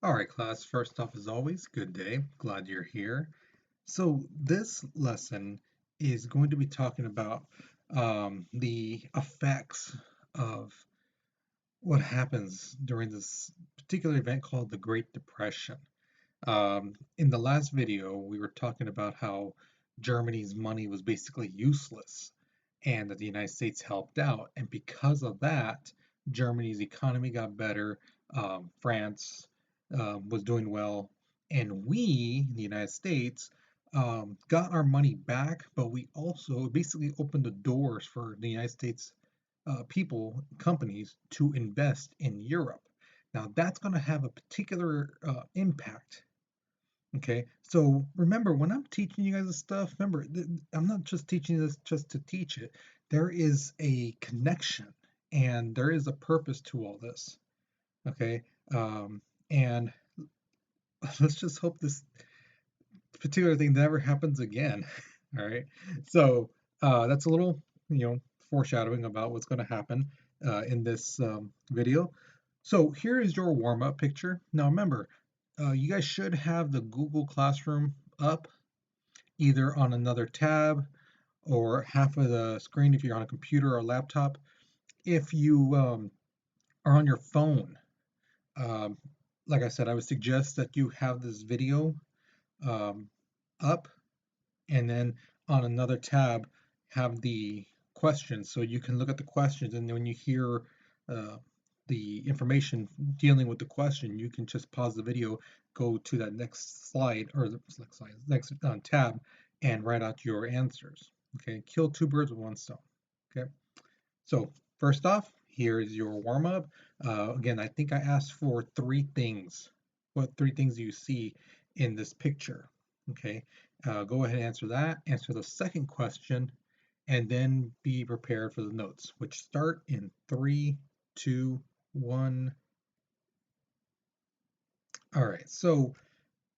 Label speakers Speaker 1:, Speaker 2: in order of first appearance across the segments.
Speaker 1: All right, class. First off, as always, good day. Glad you're here. So, this lesson is going to be talking about the effects of what happens during this particular event called the Great Depression. In the last video, we were talking about how Germany's money was basically useless and that the United States helped out. And because of that, Germany's economy got better, France was doing well, and we, the United States, got our money back, but we also basically opened the doors for the United States people, companies to invest in Europe. Now, that's going to have a particular impact. Okay, so remember when I'm teaching you guys this stuff, remember I'm not just teaching you this just to teach it. There is a connection and there is a purpose to all this. Okay, and let's just hope this particular thing never happens again. All right, so that's a little, foreshadowing about what's going to happen in this video. So here is your warm-up picture. Now remember, you guys should have the Google Classroom up either on another tab or half of the screen if you're on a computer or laptop. If you are on your phone, um, like I said, I would suggest that you have this video um, up and then on another tab have the questions so you can look at the questions, and then when you hear uh, the information dealing with the question, you can just pause the video, go to that next slide or the next slide, next tab, and write out your answers. Okay, kill two birds with one stone. Okay, so first off, here's your warm up. Again, I think I asked for three things. What three things do you see in this picture? Okay, go ahead and answer that. Answer the second question, and then be prepared for the notes, which start in three, two, one. All right, so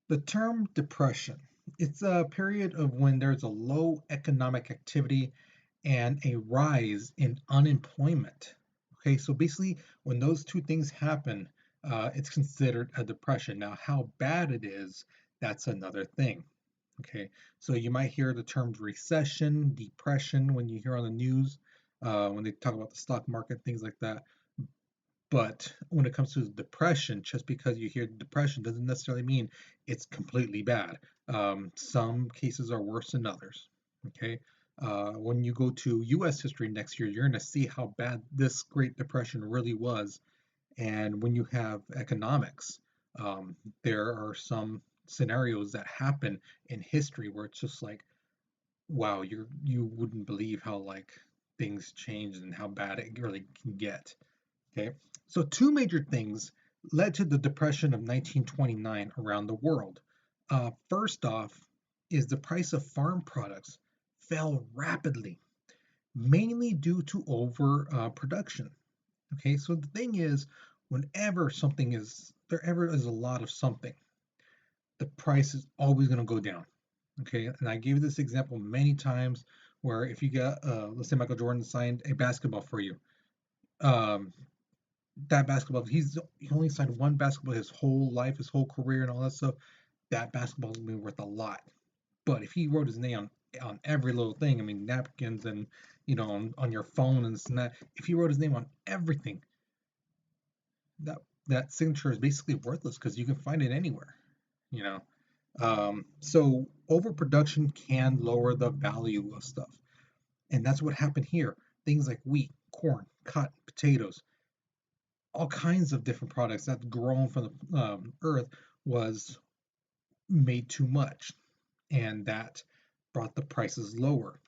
Speaker 1: the term depression, it's a period of when there's a low economic activity and a rise in unemployment. Okay, so basically, when those two things happen, it's considered a depression. Now, how bad it is, that's another thing. Okay, so you might hear the terms recession, depression when you hear on the news, when they talk about the stock market, things like that. But when it comes to depression, just because you hear depression doesn't necessarily mean it's completely bad. Some cases are worse than others. Okay. When you go to US history next year, you're going to see how bad this Great Depression really was. And when you have economics, there are some scenarios that happen in history where it's just like, wow, you wouldn't believe how like things change and how bad it really can get. Okay, so two major things led to the Depression of 1929 around the world. First off, is the price of farm products fell rapidly, mainly due to overproduction. Okay, so the thing is, whenever something is there ever is a lot of something, the price is always going to go down. Okay, and I gave this example many times where if you got, let's say Michael Jordan signed a basketball for you, um, that basketball, he only signed one basketball his whole life, his whole career, and all that stuff. That basketball is gonna be worth a lot. But if he wrote his name on every little thing, I mean napkins and on your phone and this and that, if he wrote his name on everything, that that signature is basically worthless because you can find it anywhere. You know, so overproduction can lower the value of stuff, and that's what happened here. Things like wheat, corn, cotton, potatoes, all kinds of different products that's grown from the earth was made too much, and that brought the prices lower.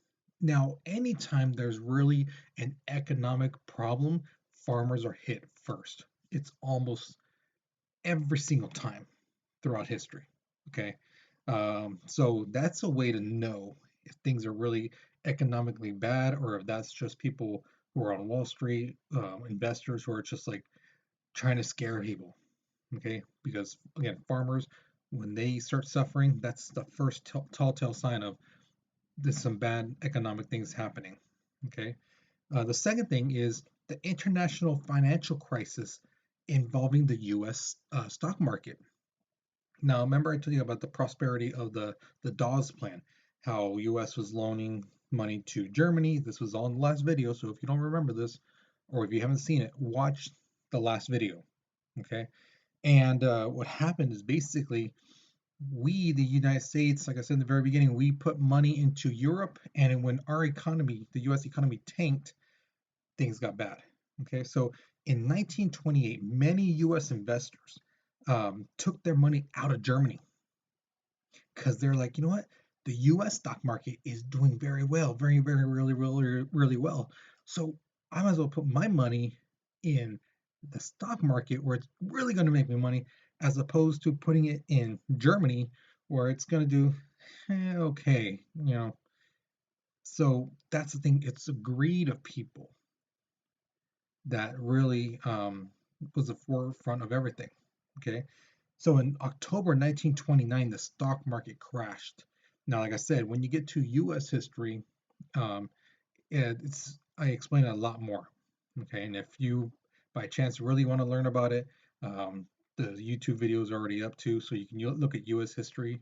Speaker 1: Now, anytime there's really an economic problem, farmers are hit first. It's almost every single time throughout history. Okay, so that's a way to know if things are really economically bad or if that's just people who are on Wall Street, investors who are just like trying to scare people. Okay, because again, farmers, when they start suffering, that's the first tall tale sign of there's some bad economic things happening. Okay, the second thing is the international financial crisis involving the U.S. Stock market. Now, remember I told you about the prosperity of the Dawes plan, how U.S. was loaning money to Germany. This was all in the last video, so if you don't remember this, or if you haven't seen it, watch the last video. Okay, and what happened is basically we, the United States, like I said in the very beginning, we put money into Europe, and when our economy, the U.S. economy, tanked, things got bad. Okay, so in 1928, many U.S. investors took their money out of Germany because they're like, you know what? The US stock market is doing very well, very, very, really, really, really well. So I might as well put my money in the stock market where it's really going to make me money, as opposed to putting it in Germany where it's going to do okay, you know. So that's the thing. It's a greed of people that really was the forefront of everything. Okay. So in October 1929, the stock market crashed. Now, like I said, when you get to U.S. history, um, I explain it a lot more. Okay, and if you by chance really want to learn about it, the YouTube videos are already up too, so you can look at U.S. history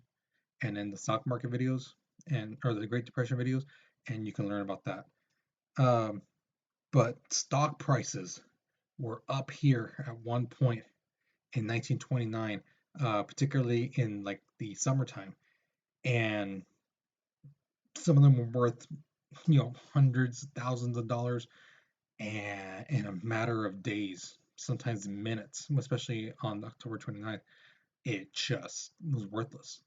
Speaker 1: and then the stock market videos and or the Great Depression videos, and you can learn about that. Um, but stock prices were up here at one point in 1929, particularly in like the summertime, and some of them were worth, hundreds, thousands of dollars, and in a matter of days, sometimes minutes, especially on October 29th, it just was worthless.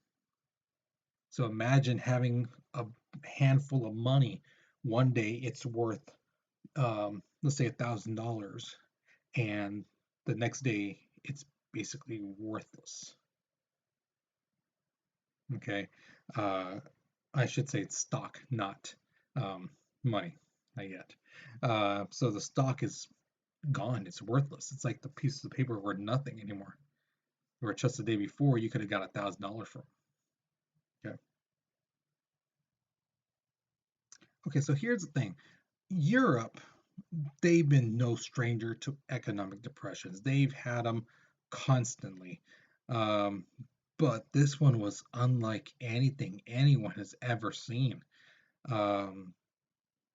Speaker 1: So imagine having a handful of money. One day it's worth, let's say, $1,000, and the next day it's basically worthless. Okay. Uh, I should say it's stock, not money, not yet. So the stock is gone. It's worthless. It's like the pieces of paper worth nothing anymore. Where just the day before you could have got $1,000 from. Okay. Okay. So here's the thing. Europe, they've been no stranger to economic depressions. They've had them constantly. Um, but this one was unlike anything anyone has ever seen. Um,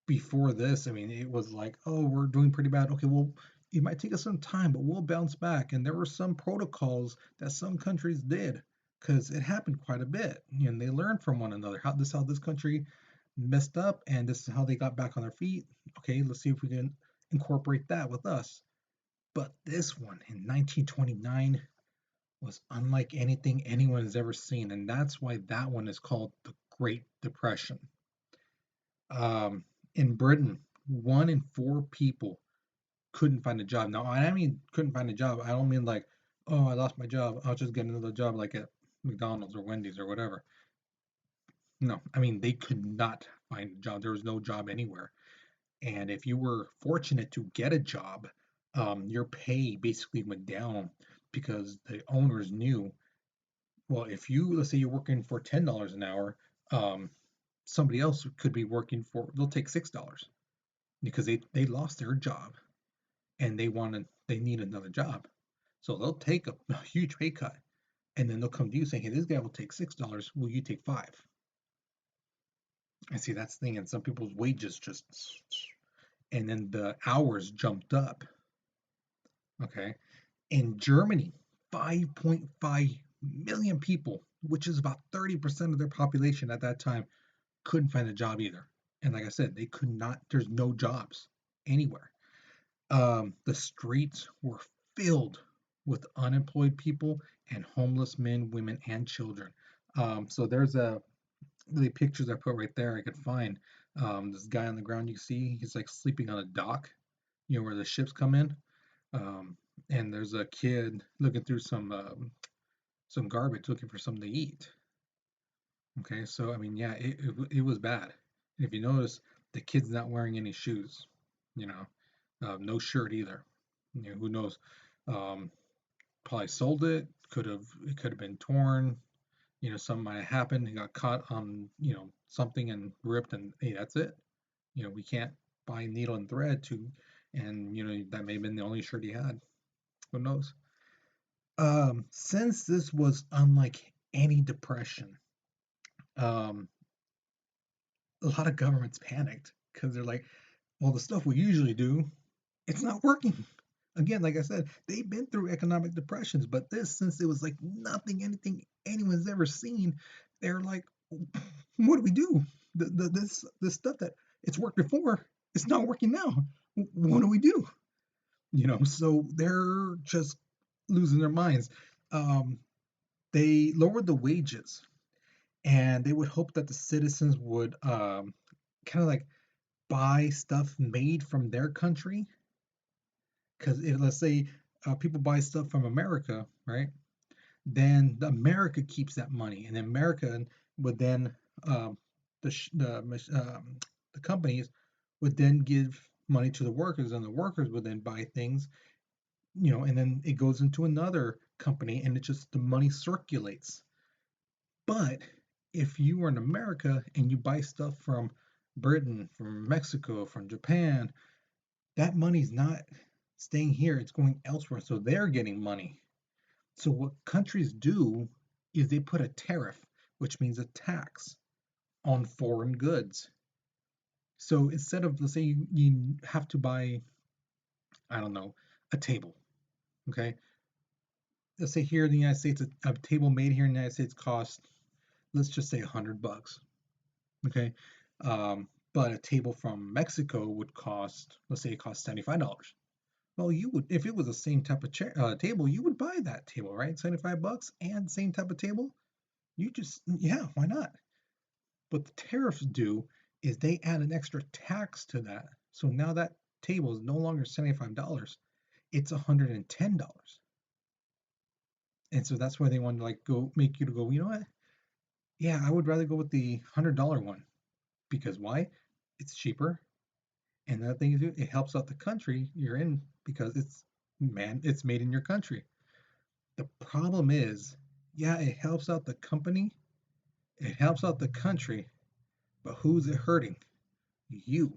Speaker 1: Before this, I mean, it was like, oh, we're doing pretty bad. Okay, well, it might take us some time, but we'll bounce back. And there were some protocols that some countries did because it happened quite a bit. And they learned from one another. How this country messed up, and this is how they got back on their feet. Okay, let's see if we can incorporate that with us. But this one in 1929 was unlike anything anyone has ever seen, and that's why that one is called the Great Depression. Um, in Britain, 1 in 4 people couldn't find a job. Now, I mean couldn't find a job. I don't mean like, oh, I lost my job. I'll just get another job like at McDonald's or Wendy's or whatever. No, I mean they could not find a job. There was no job anywhere. And if you were fortunate to get a job, your pay basically went down because the owners knew, well, if you, let's say you're working for $10 an hour, um, somebody else could be working for, they'll take $6 because they lost their job and they need another job. So they'll take a huge pay cut and then they'll come to you saying, hey, this guy will take $6. Will you take 5? I see that's the thing. And some people's wages just, and then the hours jumped up. Okay. In Germany, 5.5 million people, which is about 30% of their population at that time, couldn't find a job either. And like I said, they could not, there's no jobs anywhere. The streets were filled with unemployed people and homeless men, women, and children. So there's the pictures I put right there. I could find this guy on the ground. You see, he's like sleeping on a dock, where the ships come in. Um, and there's a kid looking through some garbage, looking for something to eat. Okay, so I mean, yeah, it was bad. If you notice, the kid's not wearing any shoes. You know, no shirt either. Who knows? Um, Probably sold it. It could have been torn. Something might have happened. He got caught on something and ripped, and hey, that's it. We can't buy needle and thread to, and that may have been the only shirt he had. Who knows? Since this was unlike any depression, um, a lot of governments panicked because they're like, well, the stuff we usually do, it's not working. Again, like I said, they've been through economic depressions, but this, since it was like nothing, anything anyone's ever seen, they're like, what do we do? This stuff that it's worked before, it's not working now. What do we do? So they're just losing their minds. Um, they lowered the wages, and they would hope that the citizens would kind of like buy stuff made from their country. Because if, let's say, people buy stuff from America, right? Then America keeps that money, and America would then um, the companies would then give money to the workers, and the workers would then buy things, and then it goes into another company, and it just the money circulates. But if you are in America and you buy stuff from Britain, from Mexico, from Japan, that money's not staying here, it's going elsewhere. So they're getting money. So what countries do is they put a tariff, which means a tax on foreign goods. So instead of, let's say, you have to buy, I don't know, a table, okay? Let's say here in the United States, a table made here in the United States costs, let's just say $100, okay? But a table from Mexico would cost, let's say it costs $75. Well, you would, if it was the same type of table, you would buy that table, right? $75 and same type of table. You just, yeah, why not? What the tariffs do is they add an extra tax to that. So now that table is no longer $75, it's $110. And so that's why they want to like go make you to go, you know what? Yeah, I would rather go with the $100 one. Because why? It's cheaper. And the other thing is it helps out the country you're in because it's made in your country. The problem is, yeah, it helps out the company, it helps out the country, but who's it hurting? You.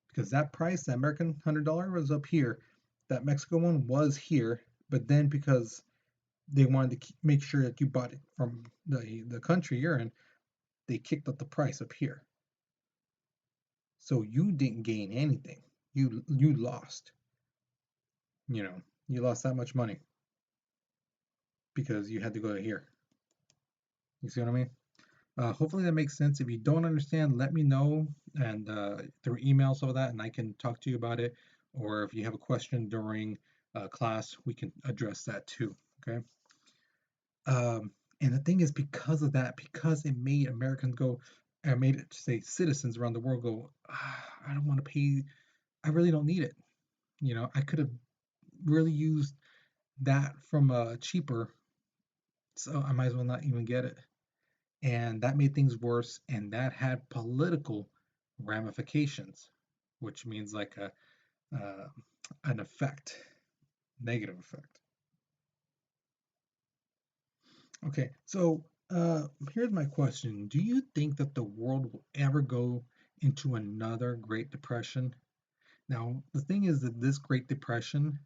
Speaker 1: Because that price, that American $100 was up here, that Mexico one was here, but then because they wanted to make sure that you bought it from the country you're in, they kicked up the price up here. So you didn't gain anything. You lost. You know, you lost that much money because you had to go to here. You see what I mean? Hopefully that makes sense. If you don't understand, let me know and through emails of that, and I can talk to you about it. Or if you have a question during class, we can address that too. Okay. And the thing is, because of that, because it made Americans go, and made it say citizens around the world go, I don't want to pay. I really don't need it. I could have really used that from cheaper, so I might as well not even get it. And that made things worse, and that had political ramifications, which means like uh, an effect, negative effect. Okay, so here's my question: do you think that the world will ever go into another Great Depression? Now, the thing is that this Great Depression,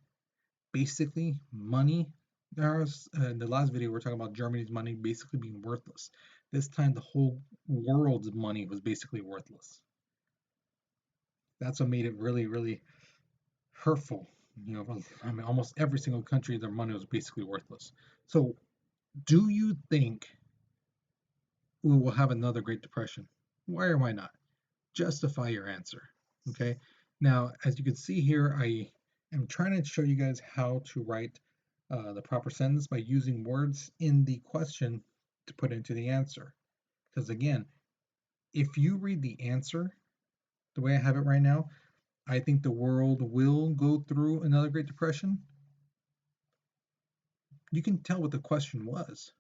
Speaker 1: basically, money. There's in the last video we are talking about Germany's money basically being worthless. This time, the whole world's money was basically worthless. That's what made it really, really hurtful. I mean, almost every single country, their money was basically worthless. So, do you think we will have another Great Depression? Why or why not? Justify your answer. Okay. Now, as you can see here, I am trying to show you guys how to write the proper sentence by using words in the question to put into the answer. Because again, if you read the answer the way I have it right now, I think the world will go through another Great Depression. You can tell what the question was.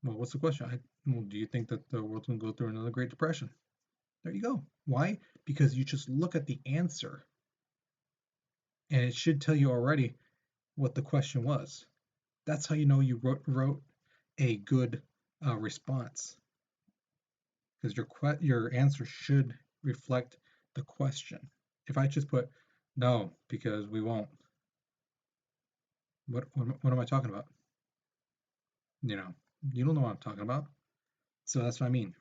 Speaker 1: Well, what's the question? Well, do you think that the world's going to go through another Great Depression? There you go. Why? Because you just look at the answer and it should tell you already what the question was. That's how you know you wrote a good response because your answer should reflect the question. If I just put no because we won't, What am I talking about? You know, you don't know what I'm talking about. So that's what I mean.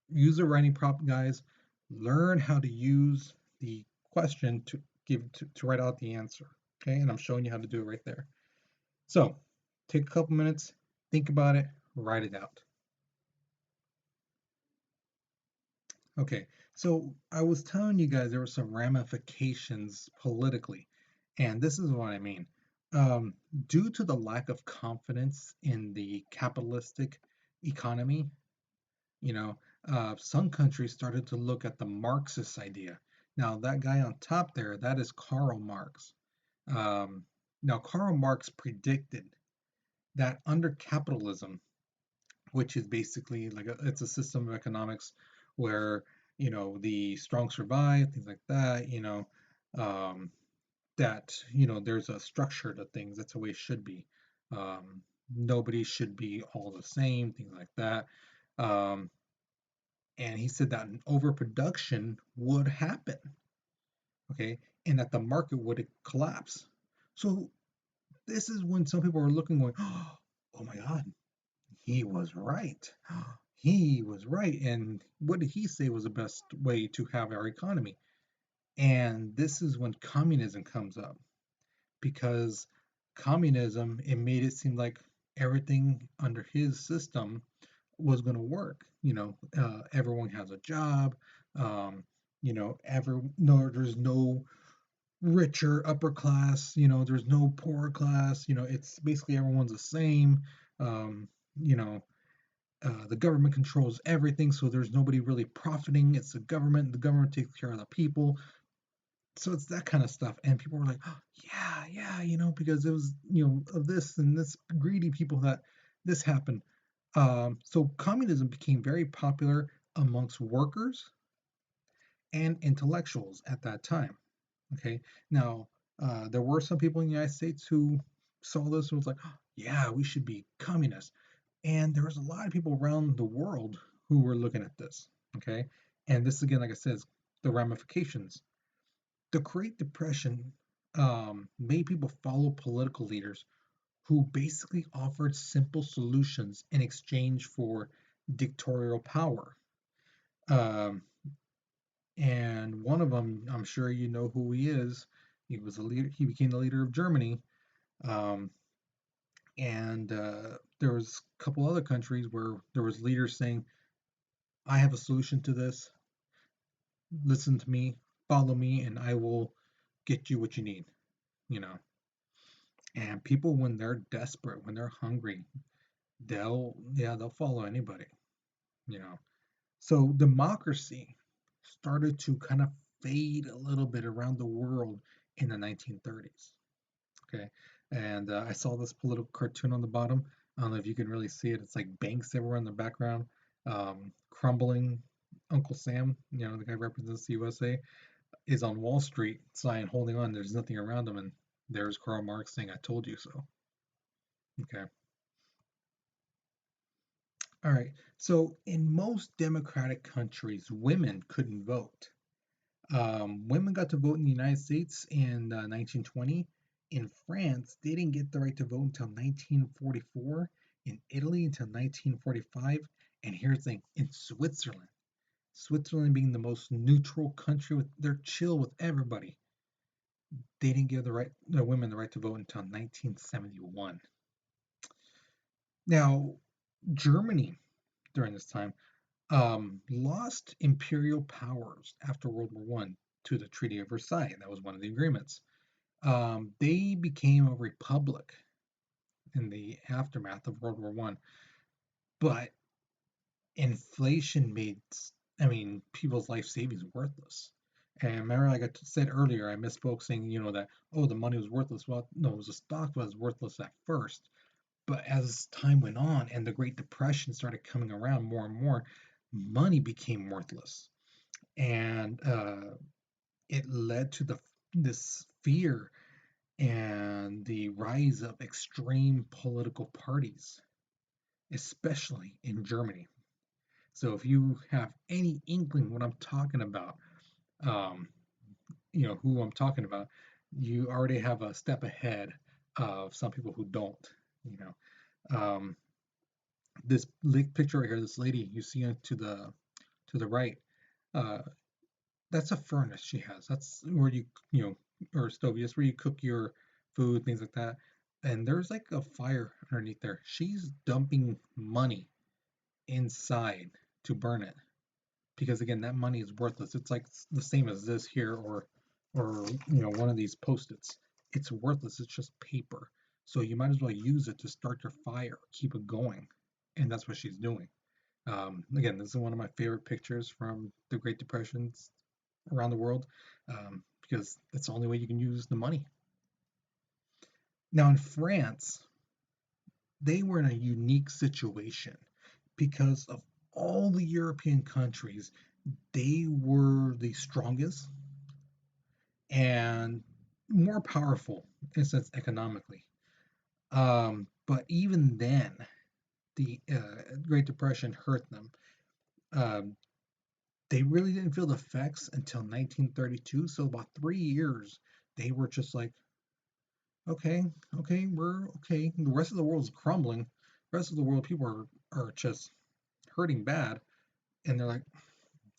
Speaker 1: Use a writing prompt, guys. Learn how to use the question to write out the answer. Okay, and I'm showing you how to do it right there. So take a couple minutes, think about it, write it out. Okay, so I was telling you guys there were some ramifications politically, and this is what I mean. Um, Due to the lack of confidence in the capitalistic economy, you know, some countries started to look at the Marxist idea. Now, that guy on top there, that is Karl Marx. Um, Now, Karl Marx predicted that under capitalism, which is basically like it's a system of economics where the strong survive, things like that. Um, that there's a structure to things. That's the way it should be. Nobody should be all the same, things like that. Um, and he said that an overproduction would happen, okay, and that the market would collapse. So this is when some people are looking, going, "Oh my God, he was right. He was right." And what did he say was the best way to have our economy? And this is when communism comes up, because communism, it made it seem like everything under his system was going to work. Everyone has a job. Um, no, there's no richer upper class. There's no poorer class. It's basically everyone's the same. Um, you know, the government controls everything, so there's nobody really profiting. It's the government. The government takes care of the people. So it's that kind of stuff. And people were like, oh, yeah, yeah, because it was, of this and this greedy people that this happened. So communism became very popular amongst workers and intellectuals at that time. Okay. Now, there were some people in the United States who saw this and was like, oh, yeah, we should be communist. And there was a lot of people around the world who were looking at this. Okay. And this, again, like I said, is the ramifications. The Great Depression made people follow political leaders who basically offered simple solutions in exchange for dictatorial power. Um, and one of them, I'm sure you know who he is. He was a leader. He became the leader of Germany. Um, and there was a couple other countries where there was leaders saying, "I have a solution to this. Listen to me, follow me, and I will get you what you need." You know. And people, when they're desperate, when they're hungry, they'll follow anybody. You know. So democracy started to kind of fade a little bit around the world in the 1930s. Okay, and I saw this political cartoon on the bottom. I don't know if you can really see it. It's like banks everywhere in the background, crumbling. Uncle Sam, the guy who represents the USA, is on Wall Street, sign holding on. There's nothing around him, and there's Karl Marx saying, "I told you so." Okay, all right. So in most democratic countries, women couldn't vote. Women got to vote in the United States in 1920. In France, they didn't get the right to vote until 1944. In Italy, until 1945. And here's the thing: in Switzerland being the most neutral country, they're chill with everybody. They didn't give the women the right to vote until 1971. Now, Germany during this time lost imperial powers after World War One to the Treaty of Versailles. That was one of the agreements. They became a republic in the aftermath of World War One, but inflation made, I mean, people's life savings worthless. And remember, like I said earlier, I misspoke saying, that, oh, the money was worthless. Well, no, it was the stock was worthless at first. But as time went on and the Great Depression started coming around more and more, money became worthless. And it led to this fear and the rise of extreme political parties, especially in Germany. So if you have any inkling what I'm talking about, um, who I'm talking about, you already have a step ahead some people who don't. You know, this picture right here, this lady you see to the right, uh, that's a furnace she has. That's where you know, or a stove. That's where you cook your food, things like that. And there's like a fire underneath there. She's dumping money inside to burn it because again, that money is worthless. It's like the same as this here, or you know, one of these post-its. It's worthless. It's just paper. So you might as well use it to start your fire, keep it going, and that's what she's doing. Again, this is one of my favorite pictures from the Great Depressions around the world, because that's the only way you can use the money. Now in France, they were in a unique situation because of all the European countries, they were the strongest and more powerful in a sense economically. But even then, the Great Depression hurt them. Um, they really didn't feel the effects until 1932. So about 3 years, they were just like, okay, okay, we're okay. The rest of the world's crumbling. The rest of the world, people are just hurting bad, and they're like,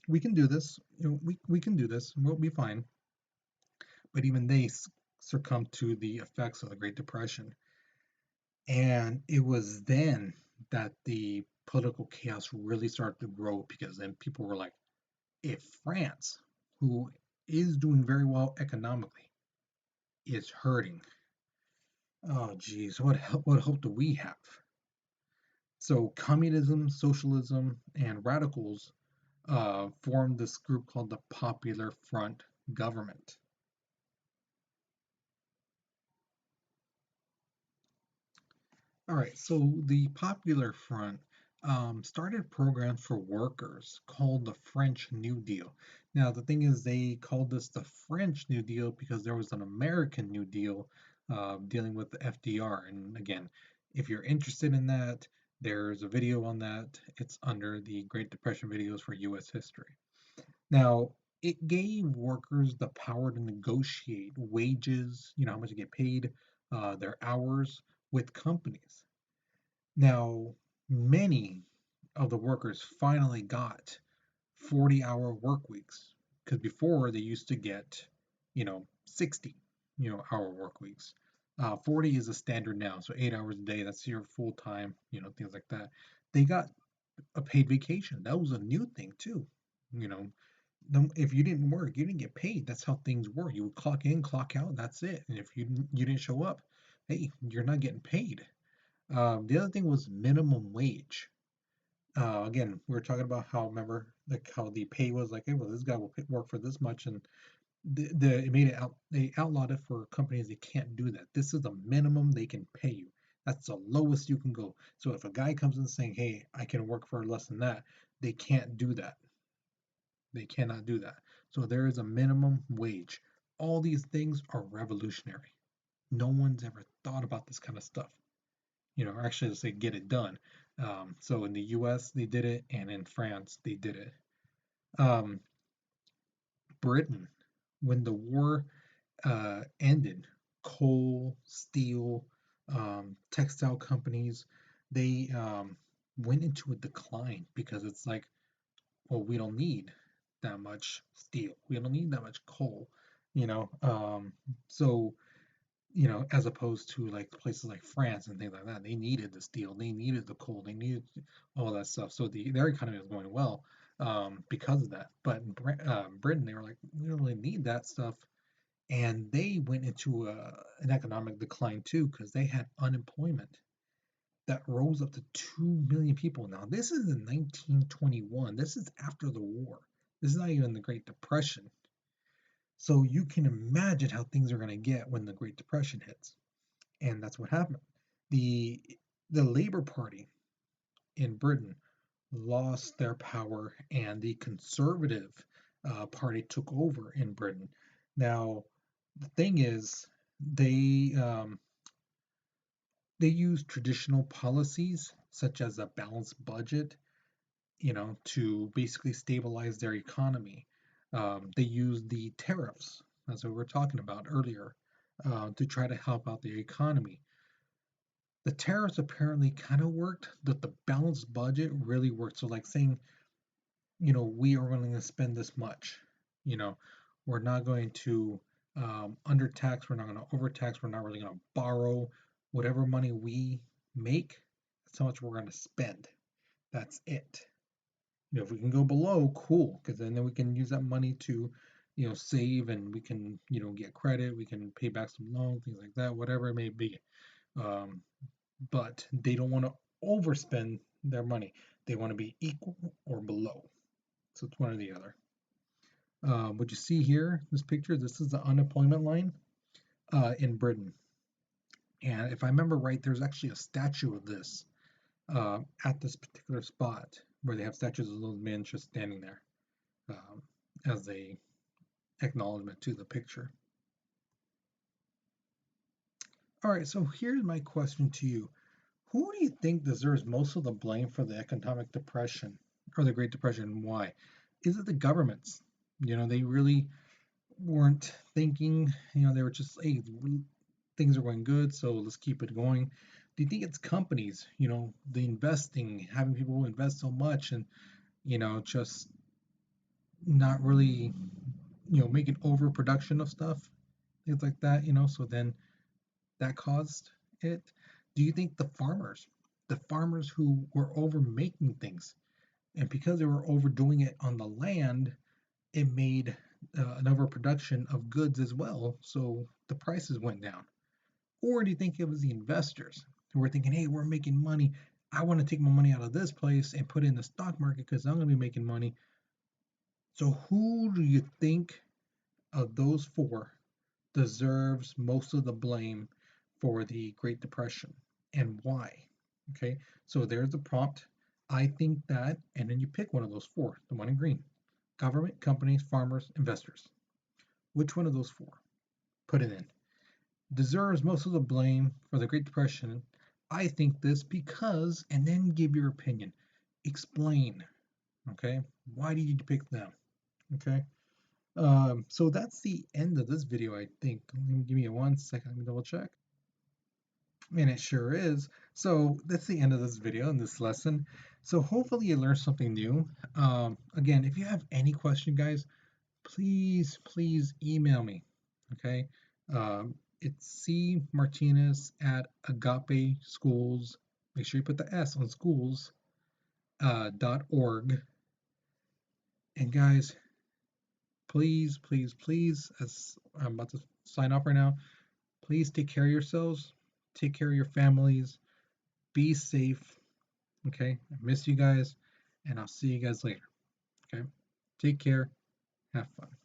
Speaker 1: we can do this. You know, we can do this. We'll be fine. But even they succumbed to the effects of the Great Depression. And it was then that the political chaos really started to grow because then people were like, if France, who is doing very well economically, is hurting, oh geez, what hope do we have? So communism, socialism, and radicals formed this group called the Popular Front government. All right, so the Popular Front started programs for workers called the French New Deal. Now, the thing is, they called this the French New Deal because there was an American New Deal dealing with the FDR. And again, if you're interested in that, there's a video on that. It's under the Great Depression videos for US history. Now, it gave workers the power to negotiate wages, you know, how much they get paid, their hours with companies. Now, many of the workers finally got 40-hour work weeks because before they used to get, you know, 60, you know, hour work weeks. 40 is a standard now, so 8 hours a day, that's your full time, you know, things like that. They got a paid vacation. That was a new thing too. You know, if you didn't work, you didn't get paid. That's how things were. You would clock in, clock out, that's it. And if you didn't show up, hey, you're not getting paid. The other thing was minimum wage. Again, we were talking about how remember like how the pay was like, hey, well, this guy will work for this much, and it made it out. They outlawed it for companies. They can't do that. This is the minimum they can pay you. That's the lowest you can go. So if a guy comes in saying, hey, I can work for less than that, they can't do that. They cannot do that. So there is a minimum wage. All these things are revolutionary. No one's ever thought about this kind of stuff. You know, actually, let's say get it done. So in the US, they did it, and in France, they did it. Um, Britain, when the war ended, coal, steel, textile companies, they went into a decline because it's like, well, we don't need that much steel. We don't need that much coal, you know. So you know, as opposed to like places like France and things like that. They needed the steel, they needed the coal, they needed all that stuff. So their economy was going well because of that. But in Britain, they were like, we don't really need that stuff, and they went into an economic decline too because they had unemployment that rose up to 2 million people. Now this is in 1921. This is after the war. This is not even the Great Depression. So you can imagine how things are going to get when the Great Depression hits. And that's what happened. The the Labour Party in Britain lost their power, and the Conservative Party took over in Britain. Now, the thing is, they um, they use traditional policies such as a balanced budget, you know, to basically stabilize their economy. They use the tariffs, as we were talking about earlier. to try to help out the economy. The tariffs apparently kind of worked, but the balanced budget really worked. So, like saying, we are willing to spend this much. You know, we're not going to undertax, we're not going to overtax, we're not really going to borrow. Whatever money we make, that's how much we're going to spend. That's it. If we can go below, cool, because then we can use that money to, save, and we can, get credit, we can pay back some loans, things like that, whatever it may be. Um, but they don't want to overspend their money. They want to be equal or below. So it's one or the other. What you see here, this picture, this is the unemployment line in Britain. And if I remember right, there's actually a statue of this at this particular spot where they have statues of those men just standing there as a acknowledgement to the picture. All right, so here's my question to you. Who do you think deserves most of the blame for the economic depression or the Great Depression, and why? Is it the governments? They really weren't thinking, they were just, hey, things are going good, so let's keep it going. Do you think it's companies, the investing, having people invest so much and, just not really, making overproduction of stuff, things like that, so then that caused it? Do you think the farmers who were over making things, and because they were overdoing it on the land, it made an overproduction of goods as well, so the prices went down? Or do you think it was the investors who were thinking, hey, we're making money. I want to take my money out of this place and put it in the stock market because I'm going to be making money. So, who do you think of those four deserves most of the blame for the Great Depression, and why? Okay, so there's the prompt. I think that, and then you pick one of those four, the one in green: government, companies, farmers, investors. Which one of those four? Put it in. Deserves most of the blame for the Great Depression. I think this because, and then give your opinion. Explain. Okay, why did you pick them? Okay, so that's the end of this video, I think. Give me 1 second, let me double check. And it sure is. So that's the end of this video and this lesson. So hopefully you learned something new. Again, if you have any question, guys, please email me. Okay. It's cmartinez at agape schools. Make sure you put the S on schools .org. And guys, please, as I'm about to sign off right now, please take care of yourselves, take care of your families, be safe. Okay. I miss you guys, and I'll see you guys later. Okay. Take care. Have fun.